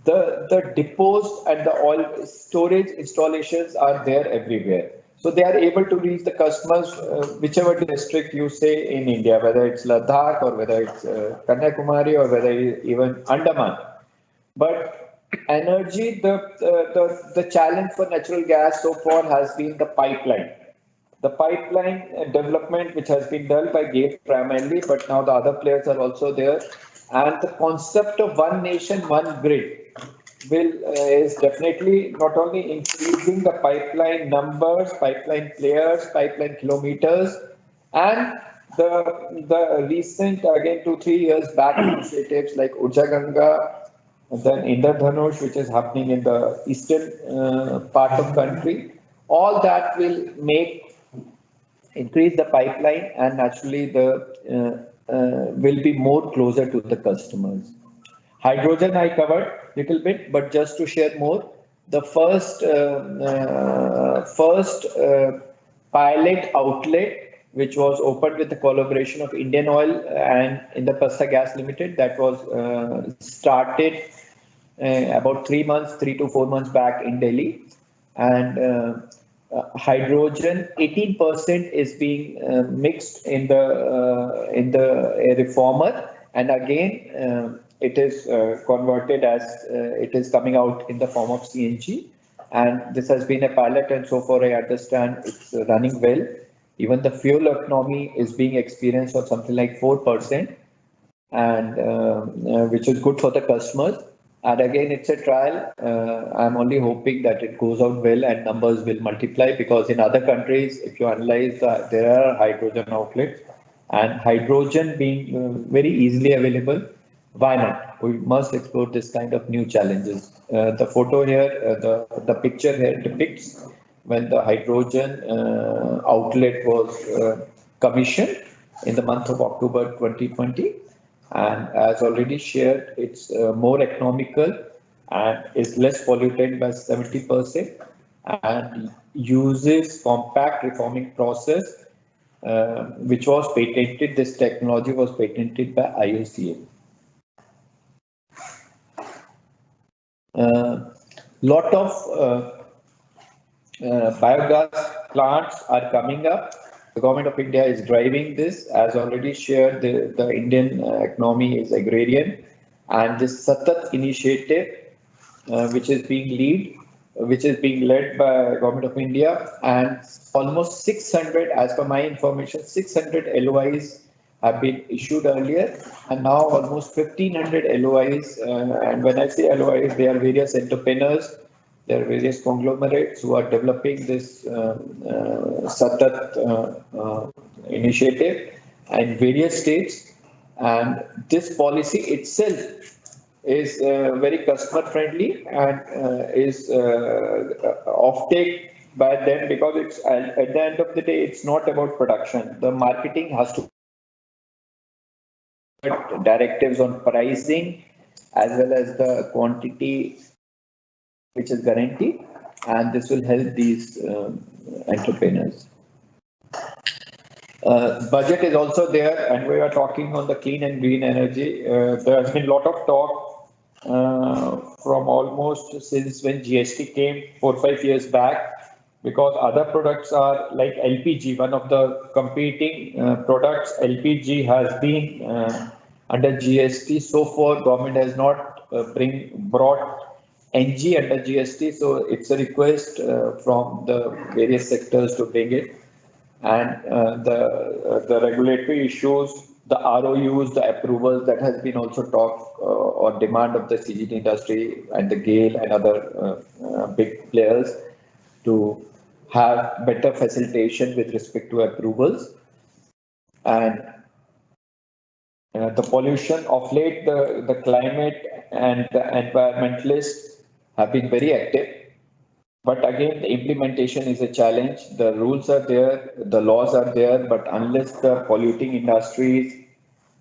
the depots and the oil storage installations are there everywhere. So they are able to reach the customers, whichever district you say in India, whether it's Ladakh or whether it's Kanyakumari or whether even Andaman. But energy, the challenge for natural gas so far has been the pipeline. The pipeline development, which has been done by GAIL primarily, but now the other players are also there. And the concept of one nation, one grid is definitely not only increasing the pipeline numbers, pipeline players, pipeline kilometers, and the recent, again, 2-3 years back initiatives like Urja Ganga, then Indradhanush, which is happening in the eastern part of country. All that will increase the pipeline, and naturally will be more closer to the customers. Hydrogen I covered. little bit, but just to share more, the first pilot outlet which was opened with the collaboration of Indian Oil and Indraprastha Gas Limited, that was started about 3 to 4 months back in Delhi, and hydrogen 18% is being mixed in the reformer, and again it is converted as it is coming out in the form of CNG, and this has been a pilot, and so far I understand it's running well. Even the fuel economy is being experienced of something like 4%, and which is good for the customers. And again, it's a trial. I'm only hoping that it goes out well and numbers will multiply, because in other countries, if you analyze, there are hydrogen outlets, and hydrogen being very easily available, why not? We must explore this kind of new challenges. The photo here, the picture here depicts when the hydrogen outlet was commissioned in the month of October 2020. And as already shared, it's more economical and is less polluted by 70%, and uses compact reforming process, which was patented. This technology was patented by IOCL. Lot of biogas plants are coming up. The government of India is driving this. As already shared, the Indian economy is agrarian, and this Satat initiative, which is being led by government of India, and almost 600, as per my information, 600 LOIs have been issued earlier, and now almost 1500 LOIs. And when I say LOIs, they are various entrepreneurs. There are various conglomerates who are developing this Satat initiative in various states, and this policy itself is very customer friendly and is offtake by them, because it's at the end of the day, it's not about production. The marketing has to put directives on pricing as well as the quantity which is guaranteed, and this will help these entrepreneurs. Budget is also there, and we are talking on the clean and green energy. There has been a lot of talk from almost since when GST came 4 or 5 years back, because other products are like LPG, one of the competing products. LPG has been under GST. So far, government has not brought NG under GST, so it's a request from the various sectors to bring it. And the regulatory issues, the ROUs, the approvals, that has been also talk or demand of the CGD industry and the GAIL and other big players to have better facilitation with respect to approvals. And the pollution of late, the climate and the environmentalists have been very active. But again, the implementation is a challenge. The rules are there, the laws are there, but unless the polluting industries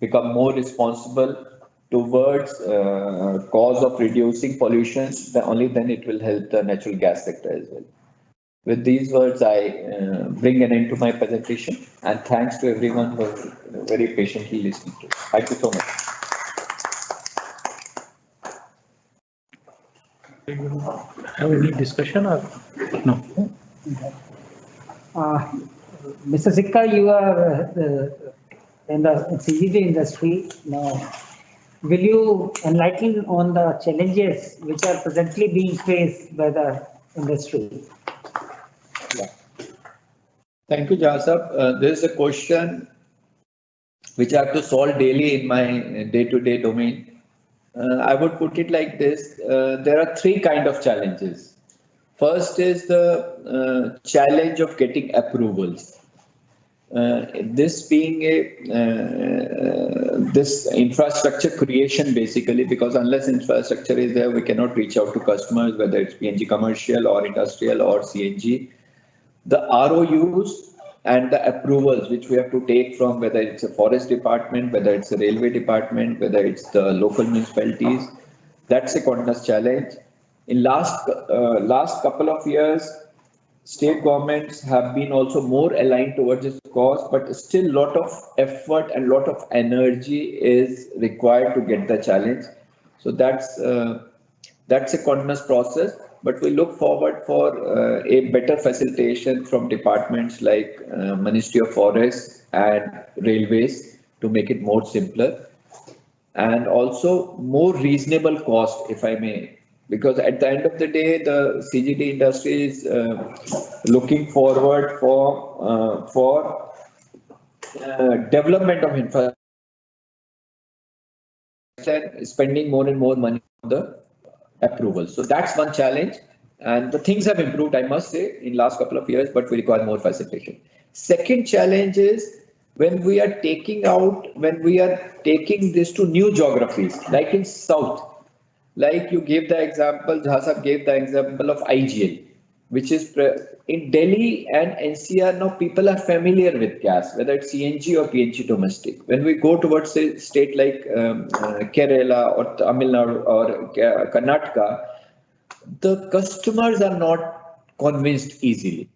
become more responsible towards cause of reducing pollution, only then it will help the natural gas sector as well. With these words, I bring an end to my presentation, and thanks to everyone who was very patiently listening to it. Thank you so much. Have any discussion or no? Mr. Sikka, you are in the CGD industry now. Will you enlighten on the challenges which are presently being faced by the industry? Thank you, Jasab. There is a question which I have to solve daily in my day-to-day domain. I would put it like this. There are three kinds of challenges. First is the challenge of getting approvals. This being this infrastructure creation basically, because unless infrastructure is there, we cannot reach out to customers, whether it's PNG commercial or industrial or CNG. The ROUs and the approvals which we have to take from, whether it's a forest department, whether it's a railway department, whether it's the local municipalities, That's a continuous challenge. In last couple of years, state governments have been also more aligned towards this cause, but still lot of effort and lot of energy is required to get the challenge. So that's a continuous process, but we look forward for a better facilitation from departments like Ministry of Forests and Railways to make it more simpler and also more reasonable cost, if I may, because at the end of the day, the CGD industry is looking forward for development of infrastructure and spending more and more money on the approval. So that's one challenge, and the things have improved, I must say, in last couple of years, but we require more facilitation. Second challenge is when we are taking this to new geographies, like in South. Like you gave the example, Jha gave the example of IGL, which is in Delhi and NCR now people are familiar with gas, whether it's CNG or PNG domestic. When we go towards a state like Kerala or Tamil Nadu or Karnataka, the customers are not convinced easily.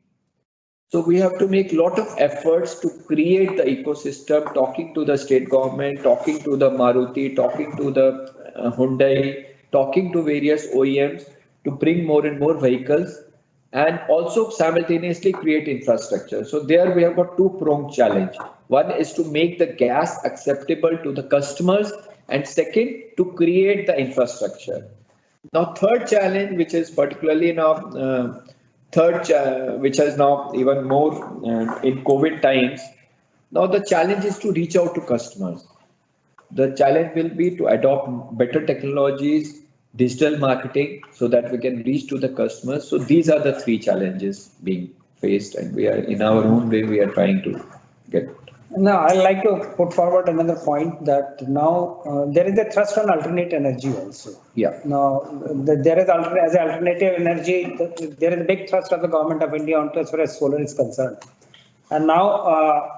So we have to make a lot of efforts to create the ecosystem, talking to the state government, talking to the Maruti, talking to the Hyundai, talking to various OEMs to bring more and more vehicles and also simultaneously create infrastructure. So there we have got two-pronged challenge. One is to make the gas acceptable to the customers, and second, to create the infrastructure. Now, third challenge, which is particularly now which is now even more in COVID times. Now the challenge is to reach out to customers. The challenge will be to adopt better technologies, digital marketing, so that we can reach to the customers. So these are the three challenges being faced, and we are in our own way, we are trying to get. Now, I'd like to put forward another point that now there is a thrust on alternate energy also. Yeah. Now, there is as alternative energy, there is a big thrust of the government of India onto as far as solar is concerned. And now,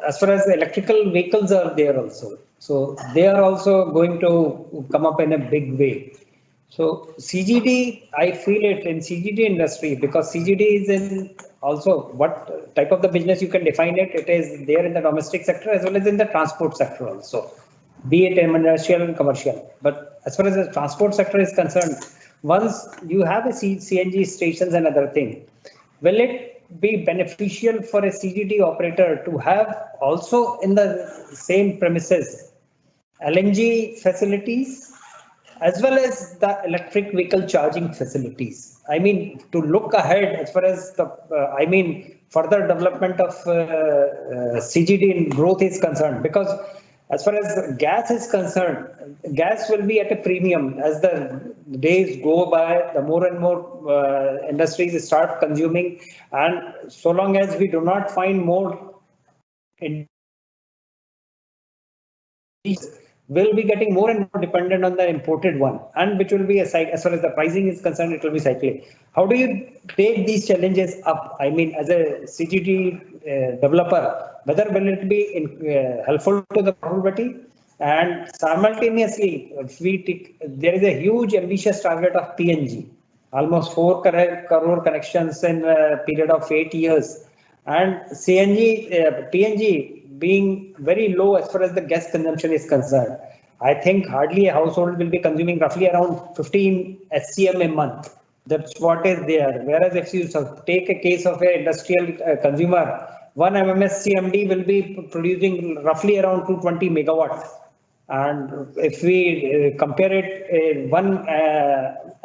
as far as electrical vehicles are there also. So they are also going to come up in a big way. So CGD, I feel it in CGD industry, because CGD is in also what type of the business you can define it. It is there in the domestic sector as well as in the transport sector also, be it industrial and commercial. But as far as the transport sector is concerned, once you have a CNG stations and other thing, will it be beneficial for a CGD operator to have also in the same premises LNG facilities as well as the electric vehicle charging facilities? I mean, to look ahead as far as the, further development of CGD and growth is concerned, because as far as gas is concerned, gas will be at a premium as the days go by, the more and more industries start consuming, and so long as we do not find more will be getting more and more dependent on the imported one, and which will be as far as the pricing is concerned, it will be cyclic. How do you take these challenges up? I mean, as a CGD developer, whether will it be helpful to the profitability? And simultaneously, if there is a huge ambitious target of PNG, almost 4 crore connections in a period of 8 years, and PNG being very low as far as the gas consumption is concerned. I think hardly a household will be consuming roughly around 15 SCM a month. That's what is there. Whereas if you take a case of an industrial consumer, 1 MMSCMD will be producing roughly around 220 megawatts. And if we compare it, 1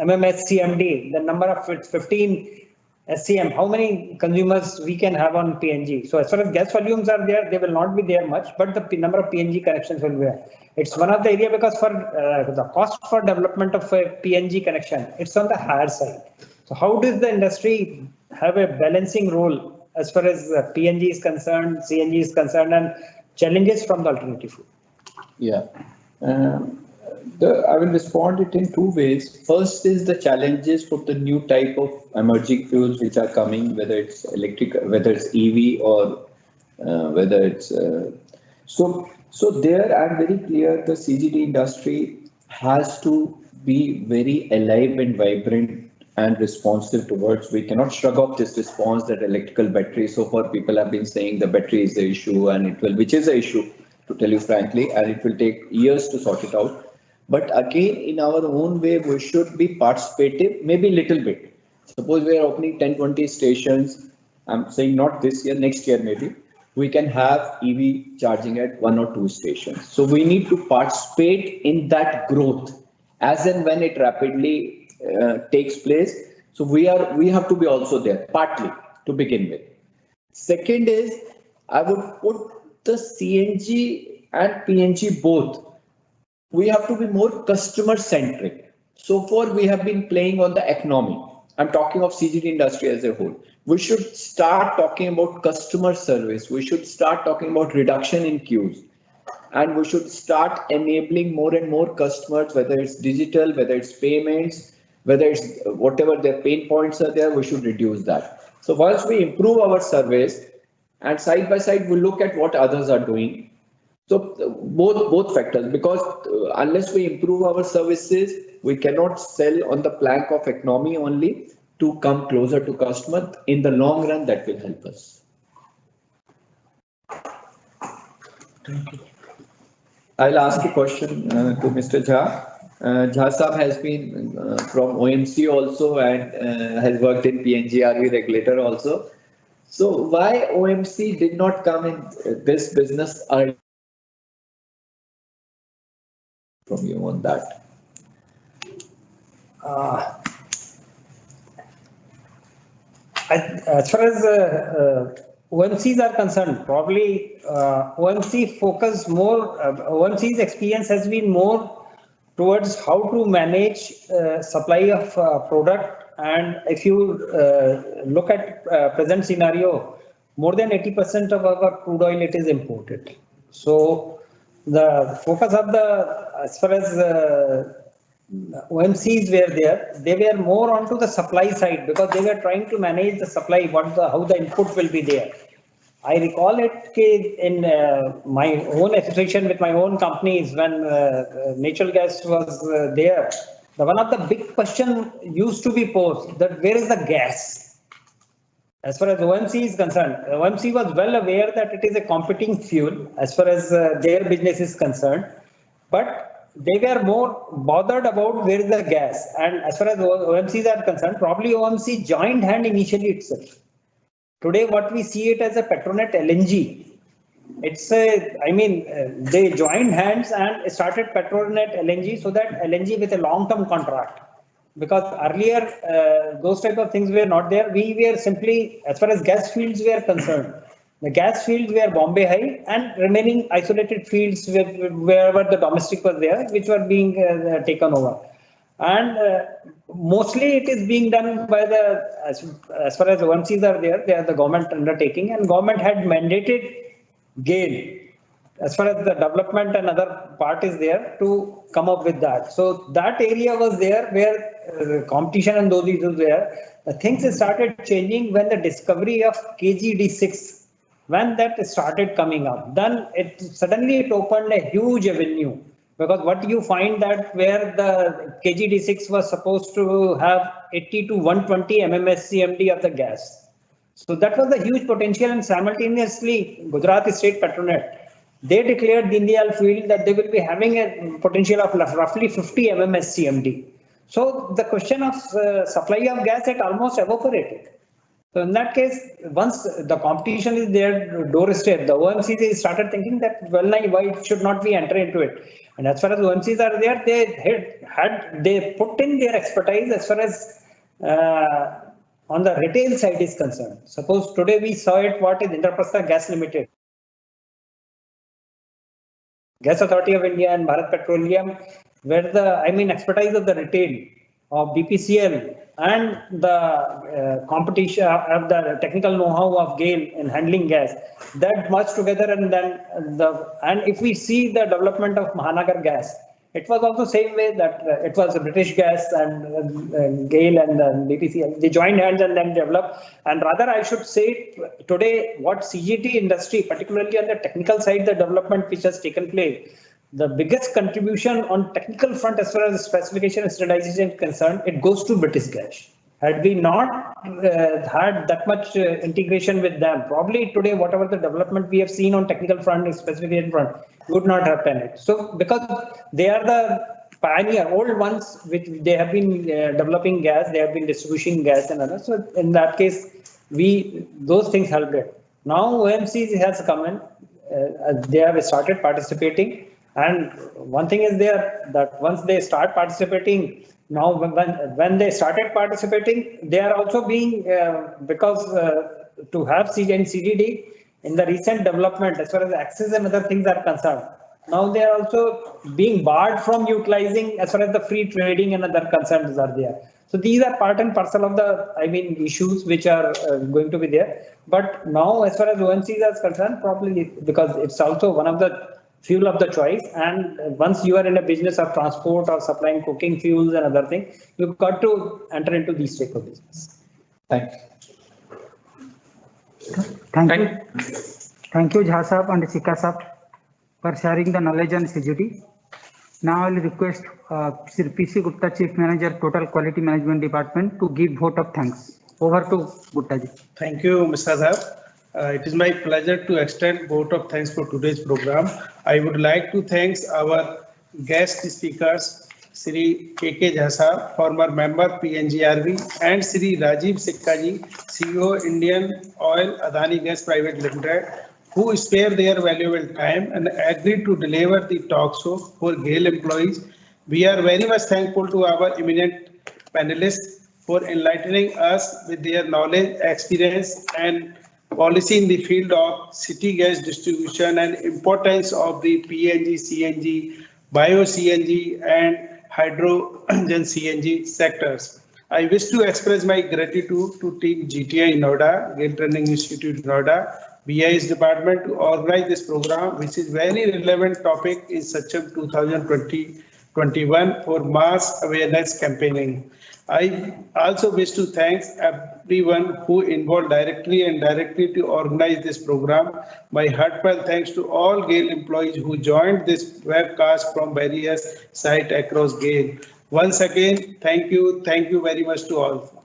MMSCMD, the number of 15 SCM, how many consumers we can have on PNG? So as far as gas volumes are there, they will not be there much, but the number of PNG connections will be there. It's one of the area because for the cost for development of a PNG connection, it's on the higher side. So how does the industry have a balancing role as far as PNG is concerned, CNG is concerned, and challenges from the alternative fuel? Yeah. I will respond it in two ways. First is the challenges for the new type of emerging fuels which are coming, whether it's electric, whether it's EV or whether it's so there I'm very clear the CGD industry has to be very alive and vibrant and responsive towards. We cannot shrug off this response that electrical battery. So far, people have been saying the battery is the issue, and it will, which is the issue, to tell you frankly, and it will take years to sort it out. But again, in our own way, we should be participative, maybe little bit. Suppose we are opening 10, 20 stations. I'm saying not this year, next year maybe. We can have EV charging at 1 or 2 stations. So we need to participate in that growth as and when it rapidly takes place. So we have to be also there, partly to begin with. Second is, I would put the CNG and PNG both. We have to be more customer centric. So far, we have been playing on the economy. I'm talking of CGD industry as a whole. We should start talking about customer service. We should start talking about reduction in queues. And we should start enabling more and more customers, whether it's digital, whether it's payments, whether it's whatever their pain points are there, we should reduce that. So once we improve our service and side by side, we look at what others are doing. So both factors, because unless we improve our services, we cannot sell on the plank of economy only to come closer to customer. In the long run, that will help us. Thank you. I'll ask a question to Mr. Jha. Jha Saab has been from OMC also and has worked in PNGRB regulator also. So why OMC did not come in this business early? From you on that. As far as OMCs are concerned, probably OMC focus more, OMC's experience has been more towards how to manage supply of product. And if you look at present scenario, more than 80% of our crude oil, it is imported. So the focus of as far as OMCs were there, they were more onto the supply side because they were trying to manage the supply, how the input will be there. I recall it in my own association with my own companies when natural gas was there. One of the big question used to be posed that where is the gas? As far as OMC is concerned, OMC was well aware that it is a competing fuel as far as their business is concerned, but they were more bothered about where is the gas. And as far as OMCs are concerned, probably OMC joined hand initially itself. Today, what we see it as a Petronet LNG. It's they joined hands and started Petronet LNG so that LNG with a long-term contract. Because earlier, those type of things were not there. We were simply, as far as gas fields were concerned, the gas fields were Bombay High and remaining isolated fields wherever the domestic was there, which were being taken over. And mostly it is being done by as far as OMCs are there, they are the government undertaking, and government had mandated GAIL as far as the development and other part is there to come up with that. So that area was there where competition and those issues were. The things started changing when the discovery of KG-D6, when that started coming up, then it opened a huge avenue. Because what you find that where the KG-D6 was supposed to have 80 to 120 MMSCMD of the gas. So that was the huge potential, and simultaneously Gujarat State Petronet, they declared Dindyal field that they will be having a potential of roughly 50 MMSCMD. So the question of supply of gas had almost evaporated. So in that case, once the competition is there, doorstep, the OMCs started thinking that, well, why should not we enter into it? And as far as OMCs are there, they put in their expertise as far as on the retail side is concerned. Suppose today we saw it, what is Indraprastha Gas Limited, Gas Authority of India and Bharat Petroleum, where the expertise of the retail of BPCL and the competition of the technical know-how of GAIL in handling gas, that merged together, and then and if we see the development of Mahanagar Gas, it was also same way that it was a British Gas and GAIL and BPCL, they joined hands and then developed. And rather, I should say today what CGT industry, particularly on the technical side, the development which has taken place, the biggest contribution on technical front as far as specification and standardization is concerned, it goes to British Gas. Had we not had that much integration with them, probably today, whatever the development we have seen on technical front and specification front would not happen. So because they are the pioneer, old ones, which they have been developing gas, they have been distributing gas and others. So in that case, those things helped it. Now OMC has come in, they have started participating. And one thing is there that once they start participating, now when they started participating, they are also being, because to have CG and CGD in the recent development as far as access and other things are concerned, now they are also being barred from utilizing as far as the free trading and other concerns are there. So these are part and parcel of the, issues which are going to be there. But now as far as OMCs is concerned, probably because it's also one of the fuel of the choice, and once you are in a business of transport or supplying cooking fuels and other things, you've got to enter into these type of business. Thanks. Thank you, Jha Sahab and Sikka Sahab for sharing the knowledge on CGD. Now I will request Sir PC Gupta, Chief Manager, Total Quality Management Department, to give vote of thanks. Over to Gupta ji. Thank you, Mr. Sahab. It is my pleasure to extend vote of thanks for today's program. I would like to thank our guest speakers, Sri KK Jha Sahab, former member PNGRB, and Sri Rajiv Sikka ji, CEO Indian Oil Adani Gas Private Limited, who spare their valuable time and agreed to deliver the talk show for GAIL employees. We are very much thankful to our eminent panelists for enlightening us with their knowledge, experience, and policy in the field of city gas distribution and importance of the PNG, CNG, bio-CNG and hydrogen CNG sectors. I wish to express my gratitude to Team GTI Noida, GAIL Training Institute Noida, BIS department to organize this program, which is very relevant topic in Sacham 2020-21 for mass awareness campaigning. I also wish to thank everyone who involved directly and indirectly to organize this program. My heartfelt thanks to all GAIL employees who joined this webcast from various sites across GAIL. Once again, thank you very much to all.